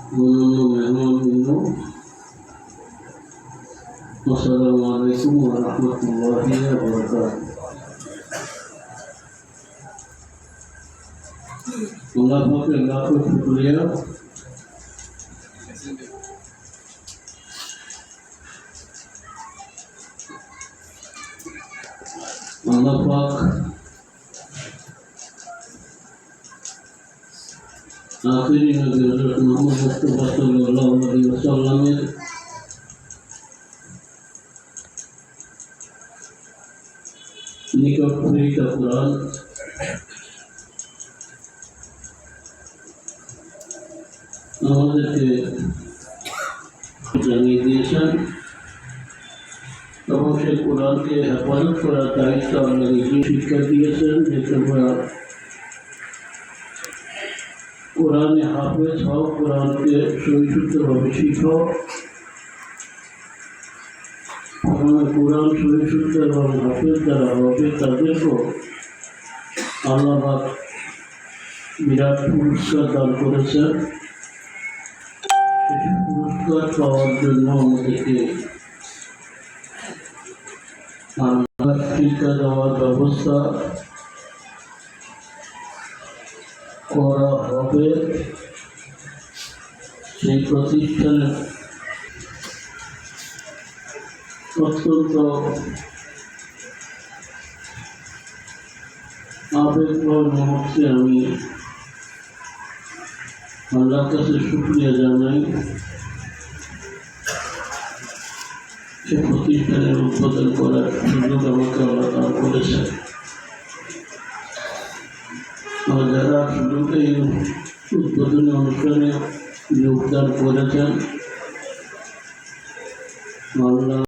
Wassalamualaikum warahmatullahi wabarakatuh. Mengaku beliau Allah Pak akhiri Nabi Muhammad sallallahu alaihi wasallam নিকট পরিচিত কোরআন আমাদেরকে জানিয়ে দিয়েছেন এবং সেই কোরআনকে হেফাজত করার দায়িত্ব আল্লাহ নিজে শিক্ষা দিয়েছেন যে তোমরা কোরআনে হাফেজ হও, কোরআনকে সহিষ্ণুভাবে শিখো। কোরআন সহিষ্ণু এবং হাফেজ যারা হবে তাদেরকেও আল্লাহ বিরাট পুরস্কার দান করেছেন। পুরস্কার পাওয়ার জন্য আমাদেরকে শিক্ষা দেওয়ার ব্যবস্থা করা হবে। সেই প্রতিষ্ঠানের অত্যন্ত আবেগপ্রবণ মুহূর্তে আমি আল্লাহর কাছে শুকরিয়া জানাই। সে প্রতিষ্ঠানের উদ্বোধন করার সুযোগ আমাকে আল্লাহ দান করেছে। যারা সুযোগ এই উদ্বোধনী অনুষ্ঠানে যোগদান করেছেন আল্লাহ